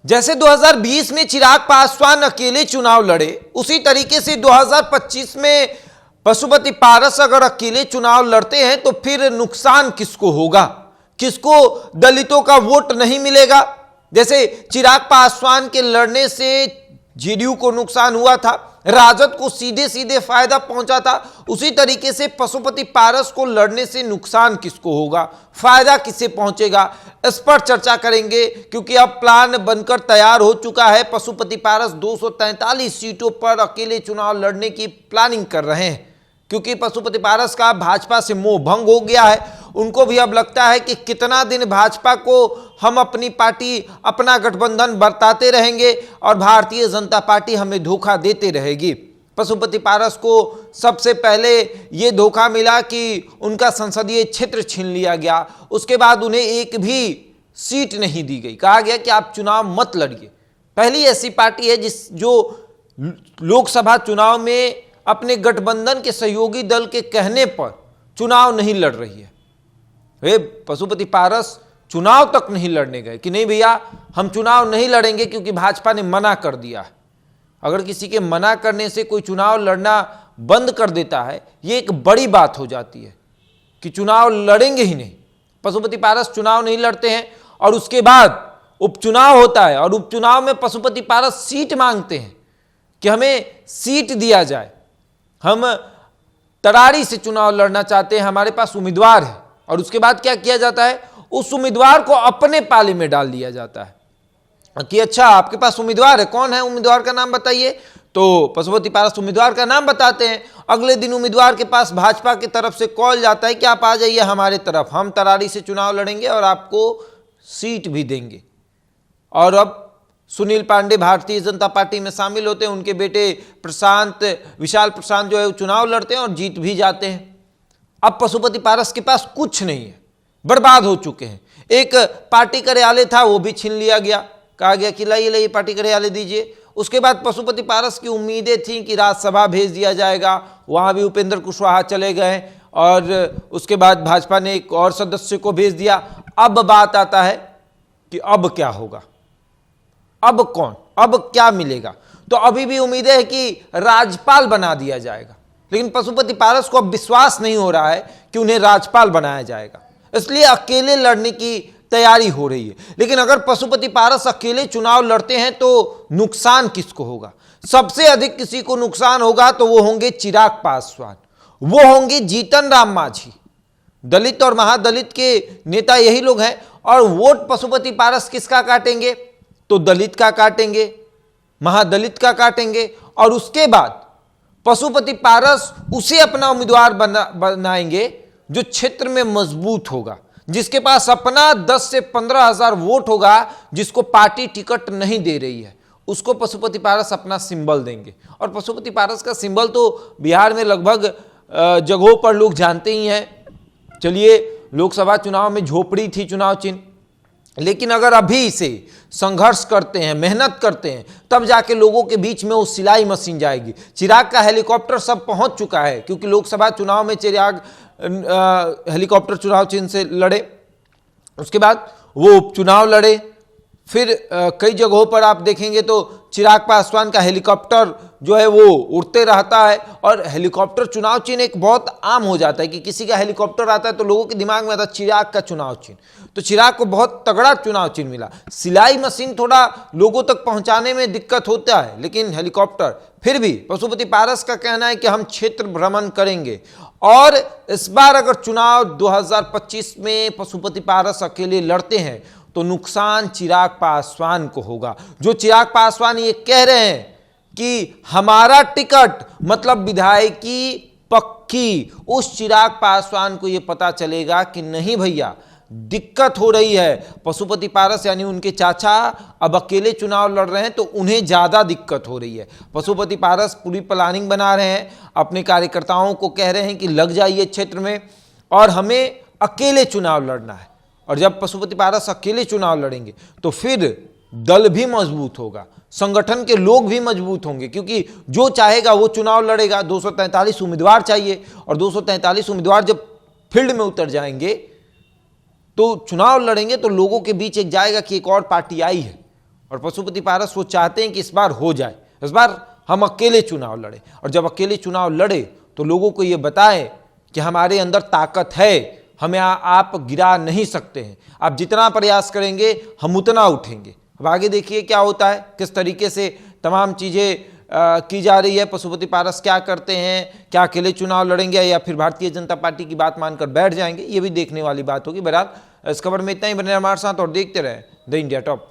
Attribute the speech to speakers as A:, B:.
A: जैसे 2020 में चिराग पासवान अकेले चुनाव लड़े, उसी तरीके से 2025 में पशुपति पारस अगर अकेले चुनाव लड़ते हैं तो फिर नुकसान किसको होगा, किसको दलितों का वोट नहीं मिलेगा। जैसे चिराग पासवान के लड़ने से जेडीयू को नुकसान हुआ था, राजद को सीधे सीधे फायदा पहुंचा था, उसी तरीके से पशुपति पारस को लड़ने से नुकसान किसको होगा, फायदा किससे पहुंचेगा, इस पर चर्चा करेंगे। क्योंकि अब प्लान बनकर तैयार हो चुका है। पशुपति पारस 243 सीटों पर अकेले चुनाव लड़ने की प्लानिंग कर रहे हैं, क्योंकि पशुपति पारस का भाजपा से मोह भंग हो गया है। उनको भी अब लगता है कि कितना दिन भाजपा को हम अपनी पार्टी, अपना गठबंधन बरताते रहेंगे और भारतीय जनता पार्टी हमें धोखा देते रहेगी। पशुपति पारस को सबसे पहले ये धोखा मिला कि उनका संसदीय क्षेत्र छीन लिया गया, उसके बाद उन्हें एक भी सीट नहीं दी गई, कहा गया कि आप चुनाव मत लड़िए। पहली ऐसी पार्टी है जो लोकसभा चुनाव में अपने गठबंधन के सहयोगी दल के कहने पर चुनाव नहीं लड़ रही है। वे पशुपति पारस चुनाव तक नहीं लड़ने गए कि नहीं भैया हम चुनाव नहीं लड़ेंगे, क्योंकि भाजपा ने मना कर दिया है। अगर किसी के मना करने से कोई चुनाव लड़ना बंद कर देता है, ये एक बड़ी बात हो जाती है कि चुनाव लड़ेंगे ही नहीं। पशुपति पारस चुनाव नहीं लड़ते हैं और उसके बाद उपचुनाव होता है और उपचुनाव में पशुपति पारस सीट मांगते हैं कि हमें सीट दिया जाए, हम तरारी से चुनाव लड़ना चाहते हैं, हमारे पास उम्मीदवार है। और उसके बाद क्या किया जाता है, उस उम्मीदवार को अपने पाले में डाल दिया जाता है कि अच्छा आपके पास उम्मीदवार है, कौन है उम्मीदवार का नाम बताइए। तो पशुपति पारस उम्मीदवार का नाम बताते हैं। अगले दिन उम्मीदवार के पास भाजपा की तरफ से कॉल जाता है कि आप आ जाइए हमारे तरफ, हम तरारी से चुनाव लड़ेंगे और आपको सीट भी देंगे। और अब सुनील पांडे भारतीय जनता पार्टी में शामिल होते हैं, उनके बेटे विशाल प्रशांत जो है चुनाव लड़ते हैं और जीत भी जाते हैं। अब पशुपति पारस के पास कुछ नहीं है, बर्बाद हो चुके हैं। एक पार्टी कार्यालय था वो भी छीन लिया गया, कहा गया कि लाइए पार्टी कार्यालय दीजिए। उसके बाद पशुपति पारस की उम्मीदें थी कि राज्यसभा भेज दिया जाएगा, वहां भी उपेंद्र कुशवाहा चले गए और उसके बाद भाजपा ने एक और सदस्य को भेज दिया। अब बात आता है कि अब क्या होगा, अब कौन, अब क्या मिलेगा। तो अभी भी उम्मीद है कि राज्यपाल बना दिया जाएगा, लेकिन पशुपति पारस को अब विश्वास नहीं हो रहा है कि उन्हें राज्यपाल बनाया जाएगा, इसलिए अकेले लड़ने की तैयारी हो रही है। लेकिन अगर पशुपति पारस अकेले चुनाव लड़ते हैं तो नुकसान किसको होगा, सबसे अधिक किसी को नुकसान होगा तो वो होंगे चिराग पासवान, वो होंगे जीतन राम मांझी। दलित और महादलित के नेता यही लोग हैं और वोट पशुपति पारस किसका काटेंगे, तो दलित का काटेंगे, महादलित का काटेंगे। और उसके बाद पशुपति पारस उसे अपना उम्मीदवार बनाएंगे जो क्षेत्र में मजबूत होगा, जिसके पास अपना 10 से 15 हजार वोट होगा, जिसको पार्टी टिकट नहीं दे रही है, उसको पशुपति पारस अपना सिंबल देंगे। और पशुपति पारस का सिंबल तो बिहार में लगभग जगहों पर लोग जानते ही हैं। चलिए, लोकसभा चुनाव में झोपड़ी थी चुनाव चिन्ह, लेकिन अगर अभी से संघर्ष करते हैं, मेहनत करते हैं, तब जाके लोगों के बीच में वो सिलाई मशीन जाएगी। चिराग का हेलीकॉप्टर सब पहुंच चुका है, क्योंकि लोकसभा चुनाव में चिराग हेलीकॉप्टर चुनाव चिन्ह से लड़े, उसके बाद वो उपचुनाव लड़े, फिर कई जगहों पर आप देखेंगे तो चिराग पासवान का हेलीकॉप्टर जो है वो उड़ते रहता है। और हेलीकॉप्टर चुनाव चिन्ह एक बहुत आम हो जाता है कि किसी का हेलीकॉप्टर आता है तो लोगों के दिमाग में आता है चिराग का चुनाव चिन्ह, तो चिराग को बहुत तगड़ा चुनाव चिन्ह मिला। सिलाई मशीन थोड़ा लोगों तक पहुंचाने में दिक्कत होता है, लेकिन हेलीकॉप्टर, फिर भी पशुपति पारस का कहना है कि हम क्षेत्र भ्रमण करेंगे। और इस बार अगर चुनाव 2025 में पशुपति पारस अकेले लड़ते हैं तो नुकसान चिराग पासवान को होगा। जो चिराग पासवान ये कह रहे हैं कि हमारा टिकट मतलब विधायकी पक्की, उस चिराग पासवान को ये पता चलेगा कि नहीं भैया दिक्कत हो रही है। पशुपति पारस यानी उनके चाचा अब अकेले चुनाव लड़ रहे हैं तो उन्हें ज्यादा दिक्कत हो रही है। पशुपति पारस पूरी प्लानिंग बना रहे हैं, अपने कार्यकर्ताओं को कह रहे हैं कि लग जाइए क्षेत्र में और हमें अकेले चुनाव लड़ना है। और जब पशुपति पारस अकेले चुनाव लड़ेंगे तो फिर दल भी मजबूत होगा, संगठन के लोग भी मजबूत होंगे, क्योंकि जो चाहेगा वो चुनाव लड़ेगा। 243 उम्मीदवार चाहिए और 243 उम्मीदवार जब फील्ड में उतर जाएंगे तो चुनाव लड़ेंगे तो लोगों के बीच एक जाएगा कि एक और पार्टी आई है और पशुपति पारस वो चाहते हैं कि इस बार हो जाए, इस बार हम अकेले चुनाव लड़े, और जब अकेले चुनाव लड़े तो लोगों को ये बताएं कि हमारे अंदर ताकत है, हमें आप गिरा नहीं सकते हैं, आप जितना प्रयास करेंगे हम उतना उठेंगे। अब आगे देखिए क्या होता है, किस तरीके से तमाम चीजें की जा रही है। पशुपति पारस क्या करते हैं, क्या अकेले चुनाव लड़ेंगे या फिर भारतीय जनता पार्टी की बात मानकर बैठ जाएंगे, ये भी देखने वाली बात होगी। बहरहाल इस खबर में इतना ही, बने हमारे साथ और देखते रहे द इंडिया टॉप।